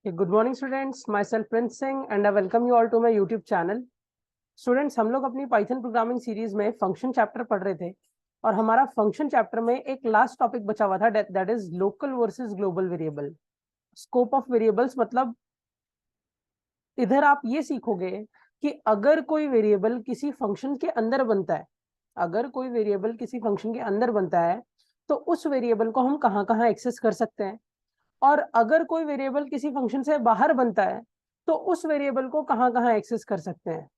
Good morning students, myself Prince Singh and I welcome you all to my YouTube channel. Students, हम लोग अपनी Python programming series में function chapter पढ़ रहे थे और हमारा फंक्शन चैप्टर में एक लास्ट टॉपिक बचा हुआ था, that is local versus global variable. Scope of variables मतलब इधर आप ये सीखोगे कि अगर कोई वेरिएबल किसी फंक्शन के अंदर बनता है, अगर कोई वेरिएबल किसी फंक्शन के अंदर बनता है तो उस वेरिएबल को हम कहाँ कहाँ एक्सेस कर सकते हैं, और अगर कोई वेरिएबल किसी फंक्शन से बाहर बनता है तो उस वेरिएबल को कहाँ कहाँ एक्सेस कर सकते हैं।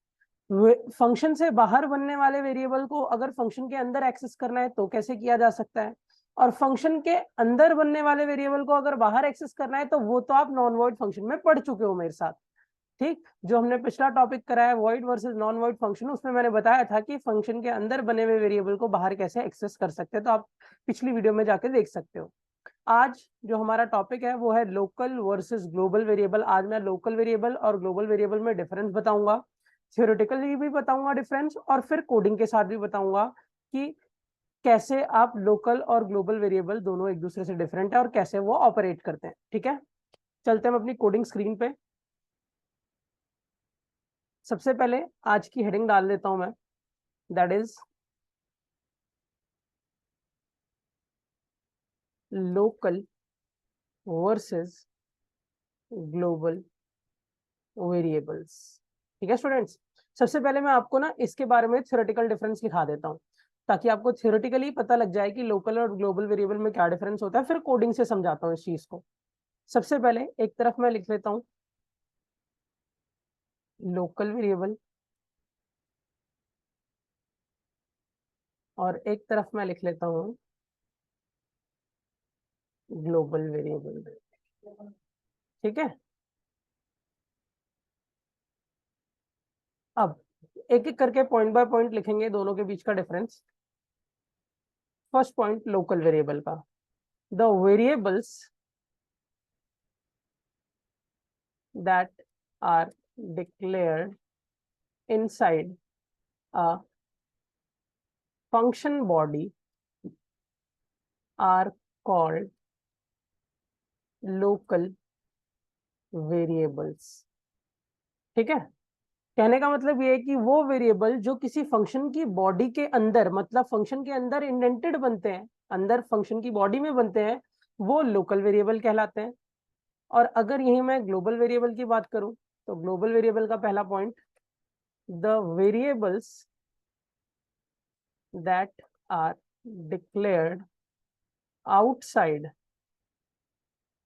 फंक्शन से बाहर बनने वाले वेरिएबल को अगर फंक्शन के अंदर एक्सेस करना है तो कैसे किया जा सकता है, और फंक्शन के अंदर बनने वाले वेरिएबल को अगर बाहर एक्सेस करना है तो वो तो आप नॉन वॉइड फंक्शन में पढ़ चुके हो मेरे साथ। ठीक, जो हमने पिछला टॉपिक कराया void versus non void function, उसमें मैंने बताया था कि फंक्शन के अंदर बने हुए वेरिएबल को बाहर कैसे एक्सेस कर सकते हैं, तो आप पिछली वीडियो में जाके देख सकते हो। आज जो हमारा टॉपिक है वो है लोकल वर्सेस ग्लोबल वेरिएबल। आज मैं लोकल वेरिएबल और ग्लोबल वेरिएबल में डिफरेंस बताऊंगा, थियोरेटिकली भी बताऊंगा डिफरेंस, और फिर कोडिंग के साथ भी बताऊंगा कि कैसे आप लोकल और ग्लोबल वेरिएबल दोनों एक दूसरे से डिफरेंट है और कैसे वो ऑपरेट करते हैं। ठीक है, चलते हैं अपनी कोडिंग स्क्रीन पे। सबसे पहले आज की हेडिंग डाल देता हूं मैं, that is local versus global variables. ठीक है स्टूडेंट्स, सबसे पहले मैं आपको ना इसके बारे में थ्योरेटिकल डिफरेंस लिखा देता हूँ ताकि आपको थ्योरेटिकली पता लग जाए कि लोकल और ग्लोबल वेरिएबल में क्या डिफरेंस होता है, फिर कोडिंग से समझाता हूँ इस चीज को। सबसे पहले एक तरफ मैं लिख लेता हूँ लोकल वेरिएबल और एक तरफ मैं लिख लेता हूँ ग्लोबल वेरिएबल। ठीक है, अब एक एक करके पॉइंट बाय पॉइंट लिखेंगे दोनों के बीच का difference. First point local variable का, the variables that are declared inside a function body are called local variables। ठीक है, कहने का मतलब ये है कि वो वेरिएबल जो किसी फंक्शन की बॉडी के अंदर, मतलब फंक्शन के अंदर इंडेंटेड बनते हैं, अंदर फंक्शन की बॉडी में बनते हैं, वो लोकल वेरिएबल कहलाते हैं। और अगर यही मैं ग्लोबल वेरिएबल की बात करूं तो ग्लोबल वेरिएबल का पहला point, the variables that are declared outside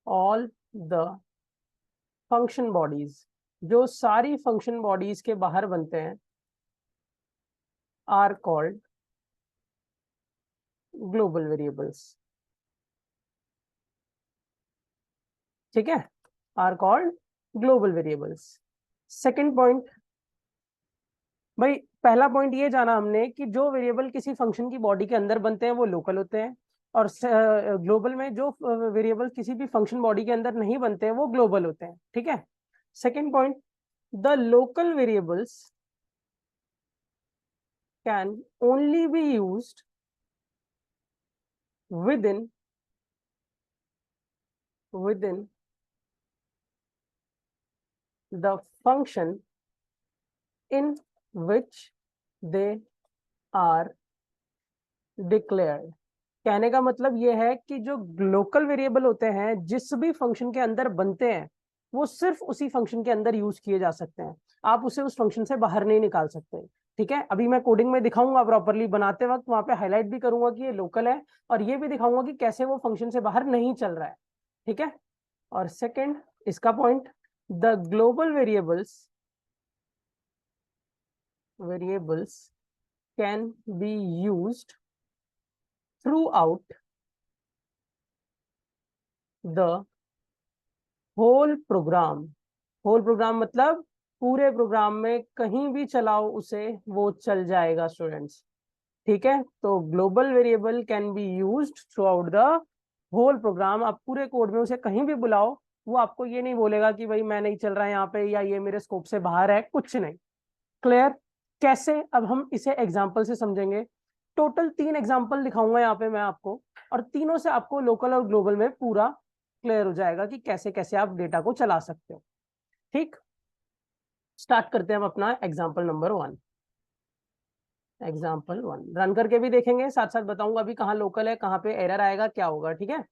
all the function bodies, जो सारी फंक्शन बॉडीज के बाहर बनते हैं, are called ग्लोबल वेरिएबल्स। ठीक है, are called global variables. Second point, भाई पहला पॉइंट ये जाना हमने कि जो वेरिएबल किसी फंक्शन की बॉडी के अंदर बनते हैं वो लोकल होते हैं, और ग्लोबल में जो वेरिएबल किसी भी फंक्शन बॉडी के अंदर नहीं बनते हैं वो ग्लोबल होते हैं। ठीक है, second point, the local variables can only be used within the function in which they are declared। कहने का मतलब यह है कि जो लोकल वेरिएबल होते हैं जिस भी फंक्शन के अंदर बनते हैं वो सिर्फ उसी फंक्शन के अंदर यूज किए जा सकते हैं, आप उसे उस फंक्शन से बाहर नहीं निकाल सकते। ठीक है, अभी मैं कोडिंग में दिखाऊंगा प्रॉपरली बनाते वक्त, वहां पे हाईलाइट भी करूंगा कि ये लोकल है, और ये भी दिखाऊंगा कि कैसे वो फंक्शन से बाहर नहीं चल रहा है। ठीक है, और सेकंड इसका point, the global variables can be used throughout the whole program. Whole program मतलब पूरे प्रोग्राम में कहीं भी चलाओ उसे, वो चल जाएगा स्टूडेंट्स। ठीक है, तो global variable can be used throughout the whole program. आप पूरे कोड में उसे कहीं भी बुलाओ, वो आपको ये नहीं बोलेगा कि भाई मैं नहीं चल रहा है यहाँ पे, या ये मेरे स्कोप से बाहर है, कुछ नहीं। क्लियर? कैसे, अब हम इसे एग्जाम्पल से समझेंगे। टोटल 3 एग्जाम्पल दिखाऊंगा यहाँ पे मैं आपको, और तीनों से आपको लोकल और ग्लोबल में पूरा क्लियर हो जाएगा कि कैसे कैसे आप डेटा को चला सकते हो। ठीक, स्टार्ट करते हैं हम अपना एग्जाम्पल नंबर 1। एग्जाम्पल 1 रन करके भी देखेंगे, साथ साथ बताऊंगा अभी कहाँ लोकल है, कहाँ पे एरर आएगा, क्या होगा। ठीक है,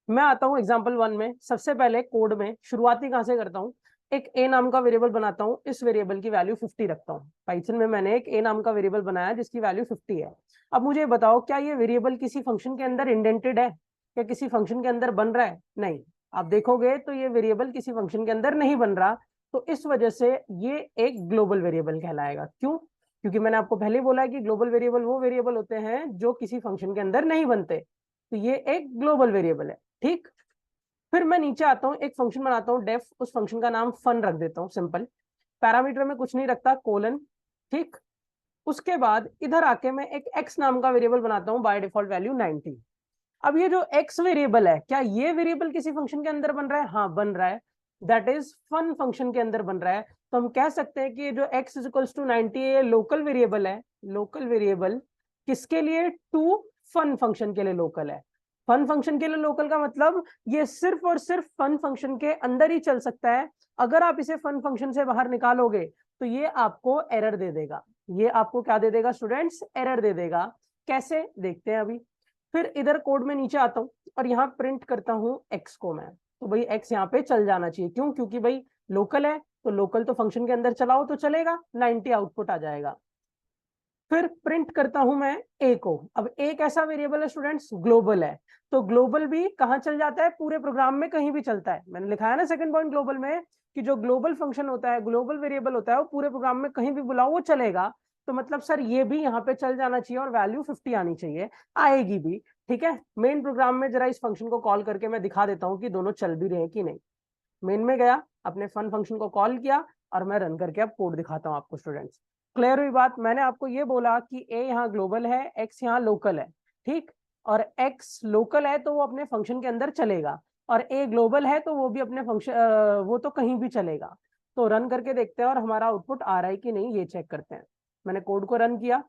मैं आता हूँ एग्जाम्पल 1 में। सबसे पहले कोड में शुरुआती कहाँ से करता हूँ, एक ए नाम का वेरिएबल बनाता हूँ, इस वेरिएबल की वैल्यू 50 रखता हूँ। पाइथन में मैंने एक ए नाम का वेरिएबल बनाया जिसकी वैल्यू 50 है। अब मुझे बताओ, क्या ये वेरिएबल किसी फंक्शन के अंदर इंडेंटेड है, क्या किसी फंक्शन के अंदर बन रहा है? नहीं। आप देखोगे तो ये वेरिएबल किसी फंक्शन के अंदर नहीं बन रहा, तो इस वजह से ये एक ग्लोबल वेरिएबल कहलाएगा। क्यों? क्योंकि मैंने आपको पहले ही बोला है कि ग्लोबल वेरिएबल वो वेरिएबल होते हैं जो किसी फंक्शन के अंदर नहीं बनते, तो ये एक ग्लोबल वेरिएबल है। ठीक, फिर मैं नीचे आता हूँ, एक फंक्शन बनाता हूँ डेफ, उस फंक्शन का नाम फन रख देता हूँ, सिंपल। पैरामीटर में कुछ नहीं रखता, कोलन। ठीक, उसके बाद इधर आके मैं एक एक्स नाम का वेरिएबल बनाता हूँ, बाय डिफॉल्ट वैल्यू 90। अब ये जो एक्स वेरिएबल है, क्या ये वेरिएबल किसी फंक्शन के अंदर बन रहा है? हाँ, बन रहा है, दैट इज फन फंक्शन के अंदर बन रहा है। तो हम कह सकते हैं कि ये जो x इज इक्वल्स टू 90 ये लोकल वेरिएबल है। लोकल वेरिएबल किसके लिए? टू फन फंक्शन के लिए लोकल है। फन फंक्शन के लिए लोकल का मतलब ये सिर्फ और सिर्फ फन फंक्शन के अंदर ही चल सकता है। अगर आप इसे फन फंक्शन से बाहर निकालोगे तो ये आपको एरर दे देगा। ये आपको क्या दे देगा स्टूडेंट्स? एरर दे देगा। कैसे, देखते हैं अभी। फिर इधर कोड में नीचे आता हूँ और यहाँ प्रिंट करता हूँ एक्स को मैं। तो भाई एक्स यहाँ पे चल जाना चाहिए, क्यों? क्योंकि भाई लोकल है, तो लोकल तो फंक्शन के अंदर चलाओ तो चलेगा, 90 आउटपुट आ जाएगा। फिर प्रिंट करता हूं मैं ए को। अब ए कैसा वेरिएबल है स्टूडेंट्स? ग्लोबल है। तो ग्लोबल भी कहां चल जाता है? पूरे प्रोग्राम में कहीं भी चलता है। मैंने लिखा है ना सेकंड पॉइंट ग्लोबल में, कि जो ग्लोबल फंक्शन होता है, ग्लोबल वेरिएबल होता है, वो पूरे प्रोग्राम में कहीं भी बुलाओ वो चलेगा। तो मतलब सर ये भी यहाँ पे चल जाना चाहिए और वैल्यू 50 आनी चाहिए, आएगी भी। ठीक है, मेन प्रोग्राम में जरा इस फंक्शन को कॉल करके मैं दिखा देता हूँ कि दोनों चल भी रहे हैं कि नहीं। मेन में गया, अपने फन फंक्शन को कॉल किया और मैं रन करके अब कोड दिखाता हूँ आपको स्टूडेंट्स। क्लियर हुई बात? मैंने आपको ये बोला कि ए यहाँ ग्लोबल है, एक्स यहाँ लोकल है। ठीक, और एक्स लोकल है तो वो अपने फंक्शन के अंदर चलेगा, और ए ग्लोबल है तो वो भी अपने फंक्शन वो तो कहीं भी चलेगा। तो रन करके देखते हैं और हमारा आउटपुट आ रहा है कि नहीं ये चेक करते हैं। मैंने कोड को रन किया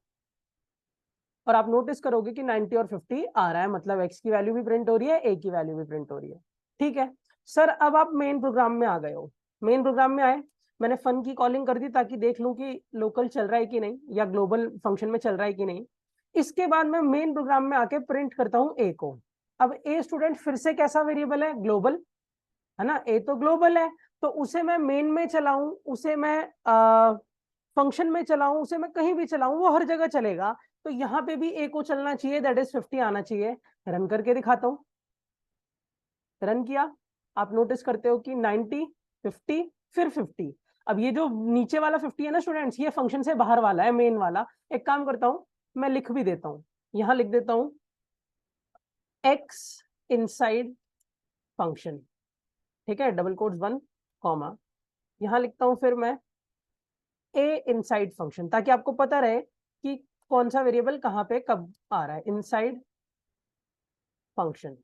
और आप नोटिस करोगे कि 90 और 50 आ रहा है, मतलब एक्स की वैल्यू भी प्रिंट हो रही है, ए की वैल्यू भी प्रिंट हो रही है। ठीक है सर, अब आप मेन प्रोग्राम में आ गए हो। मेन प्रोग्राम में आए, मैंने फन की कॉलिंग कर दी ताकि देख लूं कि लोकल चल रहा है कि नहीं, या ग्लोबल फंक्शन में चल रहा है कि नहीं। इसके बाद मैं मेन प्रोग्राम में आके प्रिंट करता हूँ ए को। अब ए स्टूडेंट फिर से कैसा वेरिएबल है? ग्लोबल है ना, ए तो ग्लोबल है। तो उसे मैं मेन में चलाऊं, उसे मैं फंक्शन में चलाऊं, उसे मैं कहीं भी चलाऊं, वो हर जगह चलेगा। तो यहाँ पे भी ए को चलना चाहिए, दैट इज 50 आना चाहिए। रन करके दिखाता हूँ। रन किया, आप नोटिस करते हो कि 90, 50, फिर 50। अब ये जो नीचे वाला 50 है ना स्टूडेंट्स, ये फंक्शन से बाहर वाला है, मेन वाला। एक काम करता हूँ, मैं लिख भी देता हूँ, यहाँ लिख देता हूँ एक्स इनसाइड फंक्शन। ठीक है, डबल कोट्स 1 कॉमा, यहाँ लिखता हूँ फिर मैं ए इनसाइड फंक्शन, ताकि आपको पता रहे कि कौन सा वेरिएबल कहाँ पे कब आ रहा है। इनसाइड फंक्शन,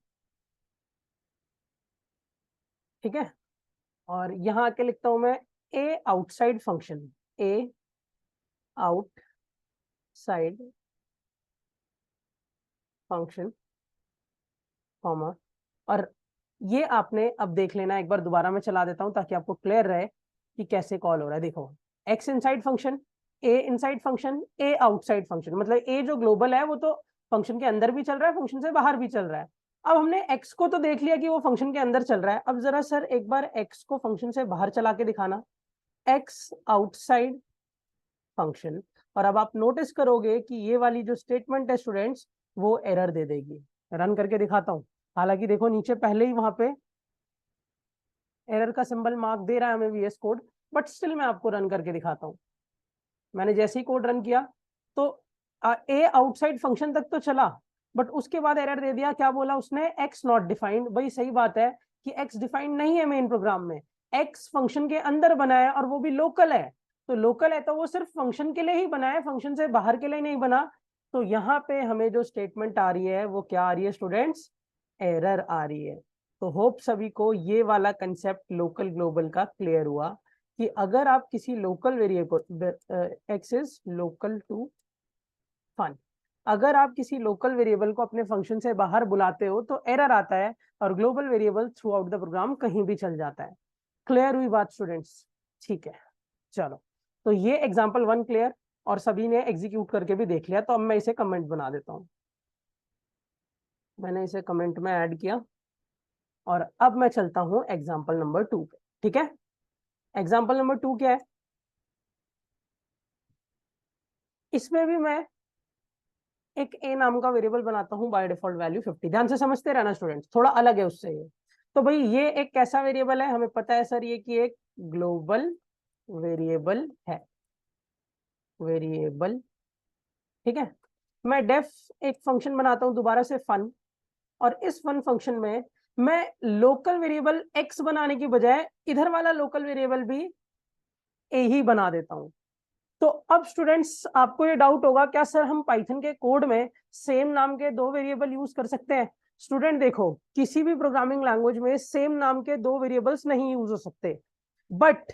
ठीक है। और यहाँ आके लिखता हूं मैं ए आउटसाइड फंक्शन, ए आउटसाइड फंक्शन कॉमा। और ये आपने अब देख लेना, एक बार दोबारा मैं चला देता हूं ताकि आपको क्लियर रहे कि कैसे कॉल हो रहा है। देखो, एक्स इनसाइड फंक्शन, ए इनसाइड फंक्शन, ए आउटसाइड फंक्शन। मतलब ए जो ग्लोबल है वो तो फंक्शन के अंदर भी चल रहा है, फंक्शन से बाहर भी चल रहा है। अब हमने एक्स को तो देख लिया कि वो फंक्शन के अंदर चल रहा है, अब जरा सर एक बार एक्स को फंक्शन से बाहर चला के दिखाना, एक्स आउटसाइड फंक्शन। और अब आप नोटिस करोगे कि ये वाली जो स्टेटमेंट है स्टूडेंट्स, वो एरर दे देगी। रन करके दिखाता हूँ। हालांकि देखो नीचे पहले ही वहां पे एरर का सिंबल मार्क दे रहा है हमें VS कोड, बट स्टिल मैं आपको रन करके दिखाता हूँ। मैंने जैसे ही कोड रन किया तो ए आउटसाइड फंक्शन तक तो चला, बट उसके बाद एरर दे दिया। क्या बोला उसने? X not defined. भाई सही बात है कि एक्स डिफाइंड नहीं है मेन प्रोग्राम में, एक्स फंक्शन के अंदर बना है और वो भी लोकल है। तो लोकल है तो वो सिर्फ फंक्शन के लिए ही बना है, फंक्शन से बाहर के लिए नहीं बना। तो यहाँ पे हमें जो स्टेटमेंट आ रही है वो क्या आ रही है स्टूडेंट्स? एरर आ रही है। तो होप सभी को ये वाला कंसेप्ट लोकल ग्लोबल का क्लियर हुआ, कि अगर आप किसी local variable, x is local to fun, अगर आप किसी लोकल वेरिएबल को अपने फंक्शन से बाहर बुलाते हो तो एरर आता है। और global variable throughout the program कहीं भी चल जाता है। क्लियर हुई बात स्टूडेंट्स? ठीक है, चलो तो ये एग्जाम्पल 1 क्लियर और सभी ने एग्जीक्यूट करके भी देख लिया। तो अब मैं इसे कमेंट बना देता हूं। मैंने इसे कमेंट में ऐड किया और अब मैं चलता हूं एग्जाम्पल नंबर 2 पे। ठीक है, एग्जाम्पल नंबर 2 क्या है? इसमें भी मैं एक ए नाम का वेरिएबल बनाता हूं, बाय डिफॉल्ट वैल्यू 50। ध्यान से समझते रहना स्टूडेंट्स, थोड़ा अलग है उससे ये। तो भाई ये एक कैसा वेरिएबल है? हमें पता है सर ये कि एक ग्लोबल वेरिएबल है, वेरिएबल। ठीक है, मैं डेफ एक फंक्शन बनाता हूं दोबारा से फन, और इस फन फंक्शन में मैं लोकल वेरिएबल एक्स बनाने की बजाय इधर वाला लोकल वेरिएबल भी ए ही बना देता हूं। तो अब स्टूडेंट्स आपको ये डाउट होगा, क्या सर हम पाइथन के कोड में सेम नाम के दो वेरिएबल यूज कर सकते हैं? स्टूडेंट देखो, किसी भी प्रोग्रामिंग लैंग्वेज में सेम नाम के दो वेरिएबल्स नहीं यूज हो सकते, बट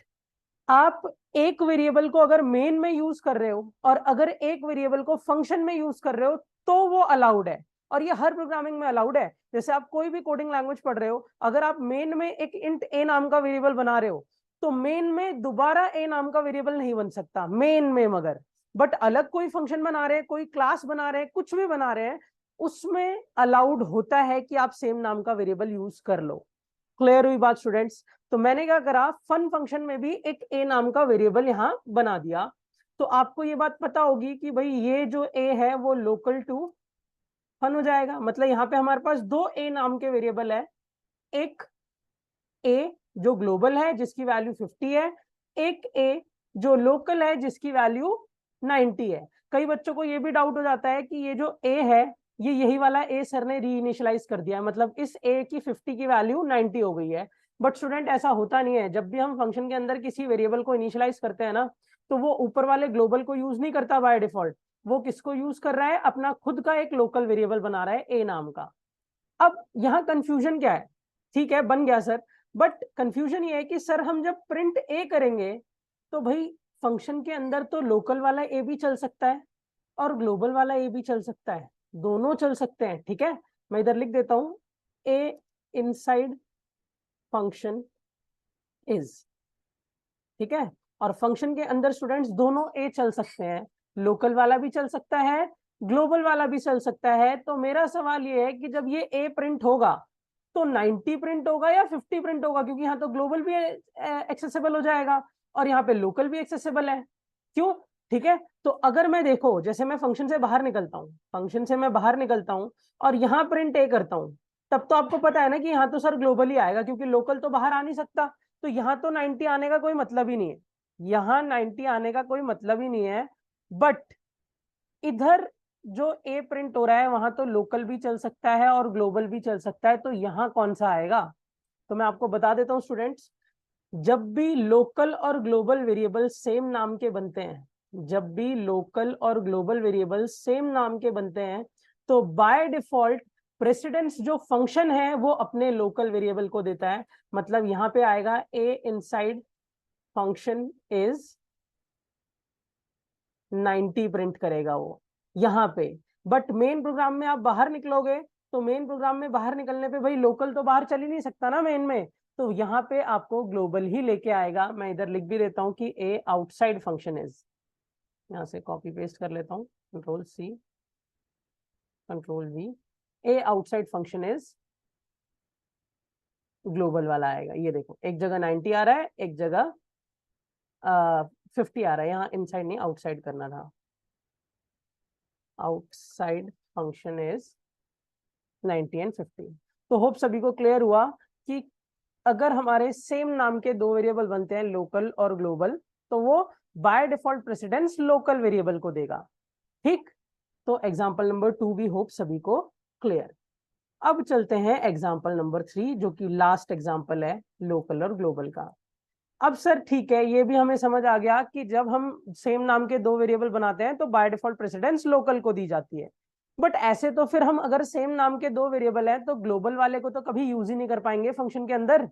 आप एक वेरिएबल को अगर मेन में यूज कर रहे हो और अगर एक वेरिएबल को फंक्शन में यूज कर रहे हो तो वो अलाउड है, और ये हर प्रोग्रामिंग में अलाउड है। जैसे आप कोई भी कोडिंग लैंग्वेज पढ़ रहे हो, अगर आप मेन में एक इंट ए नाम का वेरिएबल बना रहे हो तो मेन में दोबारा ए नाम का वेरिएबल नहीं बन सकता मेन में, मगर बट अलग कोई फंक्शन बना रहे हैं, कोई क्लास बना रहे हैं, कुछ भी बना रहे हैं, उसमें अलाउड होता है कि आप सेम नाम का वेरिएबल यूज कर लो। क्लियर हुई बात स्टूडेंट्स? तो मैंने क्या करा, फन फंक्शन में भी एक ए नाम का वेरिएबल यहां बना दिया। तो आपको ये बात पता होगी कि भाई ये जो ए है वो लोकल टू फन हो जाएगा। मतलब यहाँ पे हमारे पास दो ए नाम के वेरिएबल है, एक ए जो ग्लोबल है जिसकी वैल्यू 50 है, एक ए जो लोकल है जिसकी वैल्यू 90 है। कई बच्चों को ये भी डाउट हो जाता है कि ये जो ए है ये यही वाला ए सर ने री इनिशियलाइज कर दिया है, मतलब इस ए की 50 की वैल्यू 90 हो गई है। बट स्टूडेंट ऐसा होता नहीं है। जब भी हम फंक्शन के अंदर किसी वेरिएबल को इनिशियलाइज करते हैं ना, तो वो ऊपर वाले ग्लोबल को यूज नहीं करता बाय डिफॉल्ट, वो किसको यूज कर रहा है? अपना खुद का एक लोकल वेरिएबल बना रहा है ए नाम का। अब यहाँ कंफ्यूजन क्या है? ठीक है बन गया सर, बट कंफ्यूजन ये है कि सर हम जब प्रिंट ए करेंगे तो भाई फंक्शन के अंदर तो लोकल वाला ए भी चल सकता है और ग्लोबल वाला ए भी चल सकता है, दोनों चल सकते हैं। ठीक है, मैं इधर लिख देता हूं, ए इनसाइड फंक्शन इज। ठीक है, और फंक्शन के अंदर स्टूडेंट्स दोनों ए चल सकते हैं, लोकल वाला भी चल सकता है, ग्लोबल वाला भी चल सकता है। तो मेरा सवाल ये है कि जब ये ए प्रिंट होगा तो 90 प्रिंट होगा या 50 प्रिंट होगा? क्योंकि यहाँ तो ग्लोबल भी एक्सेसिबल हो जाएगा और यहाँ पे लोकल भी एक्सेसिबल है। क्यों? ठीक है, तो अगर मैं देखो, जैसे मैं फंक्शन से बाहर निकलता हूँ, फंक्शन से मैं बाहर निकलता हूँ और यहाँ प्रिंट ए करता हूँ, तब तो आपको पता है ना कि यहाँ तो सर ग्लोबल ही आएगा, क्योंकि लोकल तो बाहर आ नहीं सकता। तो यहाँ तो 90 आने का कोई मतलब ही नहीं है, यहाँ 90 आने का कोई मतलब ही नहीं है। बट इधर जो ए प्रिंट हो रहा है वहां तो लोकल भी चल सकता है और ग्लोबल भी चल सकता है, तो यहाँ कौन सा आएगा? तो मैं आपको बता देता हूँ स्टूडेंट्स, जब भी लोकल और ग्लोबल वेरिएबल सेम नाम के बनते हैं, जब भी लोकल और ग्लोबल वेरिएबल सेम नाम के बनते हैं, तो बाय डिफॉल्ट प्रेसिडेंस जो फंक्शन है वो अपने लोकल वेरिएबल को देता है। मतलब यहाँ पे आएगा ए इनसाइड फंक्शन इज 90 प्रिंट करेगा वो यहाँ पे। बट मेन प्रोग्राम में आप बाहर निकलोगे तो मेन प्रोग्राम में बाहर निकलने पे भाई लोकल तो बाहर चल ही नहीं सकता ना मेन में, तो यहाँ पे आपको ग्लोबल ही लेके आएगा। मैं इधर लिख भी देता हूँ कि ए आउटसाइड फंक्शन इज, यहाँ से कॉपी पेस्ट कर लेता हूँ, control C control V, A outside function is global वाला आएगा। ये देखो, एक जगह 90 आ रहा है, एक जगह 50 आ रहा है। यहाँ इनसाइड नहीं आउटसाइड करना था, आउटसाइड फंक्शन इज 90 एंड 50। तो होप सभी को क्लियर हुआ कि अगर हमारे सेम नाम के दो वेरिएबल बनते हैं लोकल और ग्लोबल, तो वो by default precedence local variable को देगा। ठीक, तो एग्जांपल नंबर 2 भी होप सभी को क्लियर। अब चलते हैं एग्जांपल नंबर 3, जो कि लास्ट एग्जांपल है लोकल और ग्लोबल का। अब सर ठीक है, ये भी हमें समझ आ गया कि जब हम सेम नाम के दो वेरिएबल बनाते हैं तो बाय डिफॉल्ट प्रेसिडेंस लोकल को दी जाती है। बट ऐसे तो फिर हम अगर सेम नाम के दो वेरिएबल है तो ग्लोबल वाले को तो कभी यूज ही नहीं कर पाएंगे फंक्शन के अंदर।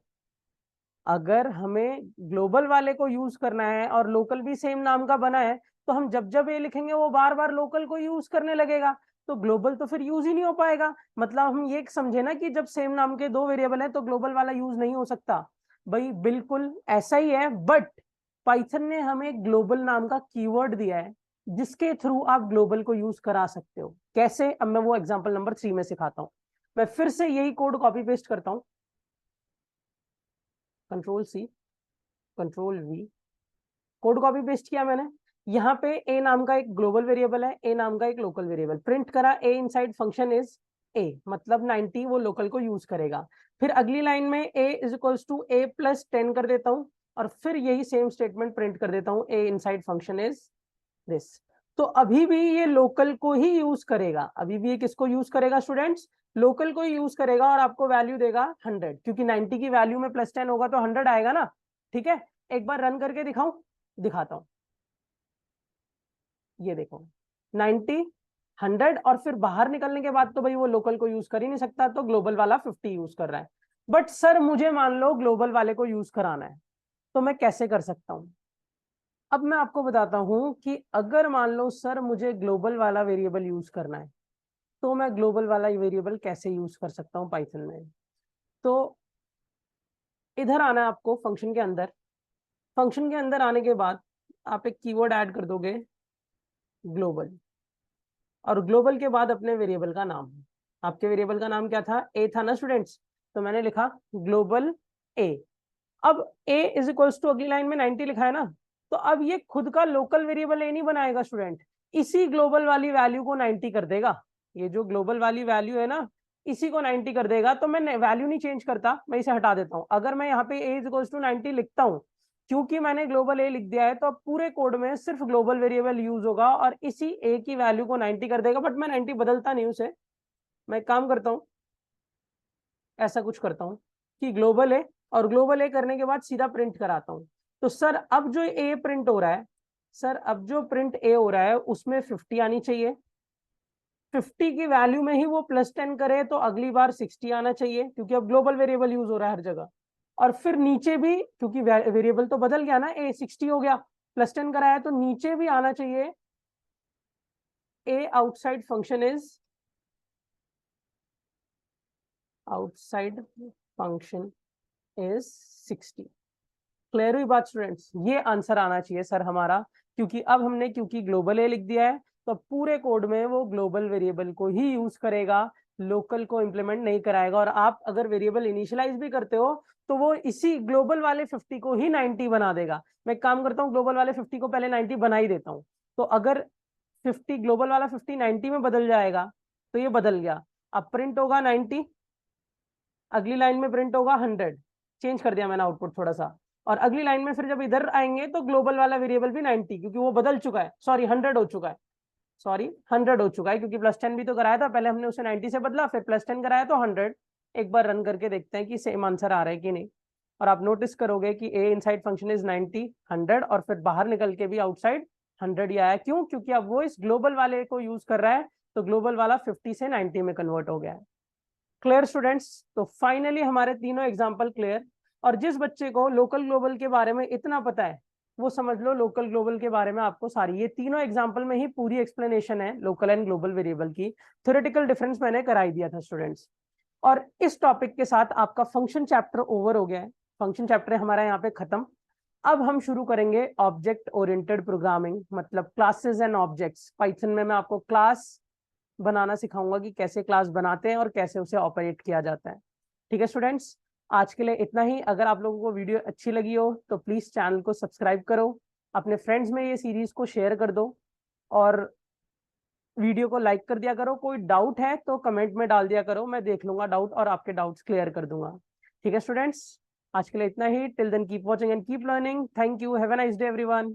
अगर हमें ग्लोबल वाले को यूज करना है और लोकल भी सेम नाम का बना है, तो हम जब जब ये लिखेंगे वो बार बार लोकल को यूज करने लगेगा। तो ग्लोबल तो फिर यूज ही नहीं हो पाएगा। मतलब हम ये समझे ना कि जब सेम नाम के दो वेरिएबल है तो ग्लोबल वाला यूज नहीं हो सकता। भाई बिल्कुल ऐसा ही है, बट पाइथन ने हमें ग्लोबल नाम का कीवर्ड दिया है जिसके थ्रू आप ग्लोबल को यूज करा सकते हो। कैसे, अब मैं वो एग्जांपल नंबर 3 में सिखाता हूं। मैं फिर से यही कोड कॉपी पेस्ट करता हूं, control C, control V, code copy paste किया मैंने। यहाँ पे ए नाम का एक ग्लोबल वेरिएबल है, ए नाम का एक लोकल वेरिएबल, प्रिंट करा ए इनसाइड फंक्शन इज ए, मतलब 90 वो लोकल को यूज करेगा। फिर अगली लाइन में A is equals to A plus 10 कर देता हूं, और फिर यही सेम स्टेटमेंट प्रिंट कर देता हूं, ए इनसाइड फंक्शन इज दिस। तो अभी भी ये लोकल को ही यूज करेगा, अभी भी ये किसको यूज करेगा स्टूडेंट्स, लोकल को ही यूज करेगा, और आपको वैल्यू देगा 100, क्योंकि 90 की वैल्यू में प्लस 10 होगा तो 100 आएगा ना। ठीक है, एक बार रन करके दिखाऊं, दिखाता हूं। ये देखो 90, 100, और फिर बाहर निकलने के बाद तो भाई वो लोकल को यूज कर ही नहीं सकता, तो ग्लोबल वाला 50 यूज कर रहा है। बट सर मुझे मान लो ग्लोबल वाले को यूज कराना है, तो मैं कैसे कर सकता हूं। अब मैं आपको बताता हूं कि अगर मान लो सर मुझे ग्लोबल वाला वेरिएबल यूज करना है, तो मैं ग्लोबल वाला वेरिएबल कैसे यूज कर सकता हूं पाइथन में। तो इधर आना है आपको फंक्शन के अंदर, फंक्शन के अंदर आने के बाद आप एक कीवर्ड ऐड कर दोगे ग्लोबल, और ग्लोबल के बाद अपने वेरिएबल का नाम। आपके वेरिएबल का नाम क्या था, ए था ना स्टूडेंट्स, तो मैंने लिखा ग्लोबल ए। अब ए इज इक्वल्स टू अगली लाइन में 90 लिखा है ना, तो अब ये खुद का लोकल वेरिएबल ए नहीं बनाएगा स्टूडेंट, इसी ग्लोबल वाली वैल्यू को 90 कर देगा। ये जो ग्लोबल वाली वैल्यू है ना, इसी को 90 कर देगा। तो मैं वैल्यू नहीं चेंज करता, मैं इसे हटा देता हूं। अगर मैं यहाँ पे ए इज इक्वल्स टू 90 लिखता हूँ, क्योंकि मैंने ग्लोबल ए लिख दिया है, तो अब पूरे कोड में सिर्फ ग्लोबल वेरिएबल यूज होगा और इसी ए की वैल्यू को 90 कर देगा। बट मैं 90 बदलता नहीं उसे, मैं काम करता हूँ, ऐसा कुछ करता हूँ कि ग्लोबल ए, और ग्लोबल ए करने के बाद सीधा प्रिंट कराता हूँ। तो सर अब जो ए प्रिंट हो रहा है, सर अब जो प्रिंट ए हो रहा है उसमें 50 आनी चाहिए, 50 की वैल्यू में ही वो प्लस 10 करे तो अगली बार 60 आना चाहिए, क्योंकि अब ग्लोबल वेरिएबल यूज हो रहा है हर जगह। और फिर नीचे भी, क्योंकि वेरिएबल तो बदल गया ना, ए 60 हो गया, प्लस 10 कराया, तो नीचे भी आना चाहिए A outside function is, outside function is 60। Clear हुई बात स्टूडेंट्स, ये आंसर आना चाहिए सर हमारा, क्योंकि अब हमने क्योंकि ग्लोबल ए लिख दिया है, तो पूरे कोड में वो ग्लोबल वेरिएबल को ही यूज करेगा, लोकल को इंप्लीमेंट नहीं कराएगा। और आप अगर वेरिएबल इनिशियलाइज भी करते हो तो वो इसी ग्लोबल वाले 50 को ही 90 बना देगा। मैं काम करता हूँ, ग्लोबल वाले 50 को पहले 90 बना ही देता हूँ। तो अगर 50 ग्लोबल वाला 50 90 में बदल जाएगा, तो ये बदल गया। अब प्रिंट होगा 90, अगली लाइन में प्रिंट होगा 100, चेंज कर दिया मैंने आउटपुट थोड़ा सा। और अगली लाइन में फिर जब इधर आएंगे तो ग्लोबल वाला वेरिएबल भी 90, क्योंकि वो बदल चुका है, सॉरी 100 हो चुका है, सॉरी 100 हो चुका है, क्योंकि प्लस 10 भी तो कराया था, पहले हमने उसे 90 से बदला, फिर प्लस 10 कराया तो 100। एक बार रन करके देखते हैं कि सेम आंसर आ रहा है कि नहीं। और आप नोटिस करोगे कि ए इनसाइड फंक्शन इज 90, 100, और फिर बाहर निकल के भी आउटसाइड 100 ही आया। क्यों, क्योंकि अब वो इस ग्लोबल वाले को यूज कर रहा है, तो ग्लोबल वाला 50 से 90 में कन्वर्ट हो गया है। क्लियर स्टूडेंट्स, तो फाइनली हमारे तीनों एग्जाम्पल क्लियर। और जिस बच्चे को लोकल ग्लोबल के बारे में इतना पता है, वो समझ लो लोकल ग्लोबल के बारे में आपको सारी, ये तीनों एग्जाम्पल में ही पूरी एक्सप्लेनेशन है लोकल एंड ग्लोबल वेरिएबल की। थ्योरेटिकल डिफरेंस मैंने कराई दिया था स्टूडेंट्स। और इस टॉपिक के साथ आपका फंक्शन चैप्टर ओवर हो गया है, फंक्शन चैप्टर हमारा यहाँ पे खत्म। अब हम शुरू करेंगे ऑब्जेक्ट ओरिएंटेड प्रोग्रामिंग, मतलब क्लासेस एंड ऑब्जेक्ट्स। पाइथन में मैं आपको क्लास बनाना सिखाऊंगा कि कैसे क्लास बनाते हैं और कैसे उसे ऑपरेट किया जाता है। ठीक है स्टूडेंट्स, आज के लिए इतना ही। अगर आप लोगों को वीडियो अच्छी लगी हो तो प्लीज चैनल को सब्सक्राइब करो, अपने फ्रेंड्स में ये सीरीज को शेयर कर दो, और वीडियो को लाइक कर दिया करो। कोई डाउट है तो कमेंट में डाल दिया करो, मैं देख लूंगा डाउट और आपके डाउट्स क्लियर कर दूंगा। ठीक है स्टूडेंट्स, आज के लिए इतना ही। Till then keep watching and keep learning. Thank you, have a nice day everyone.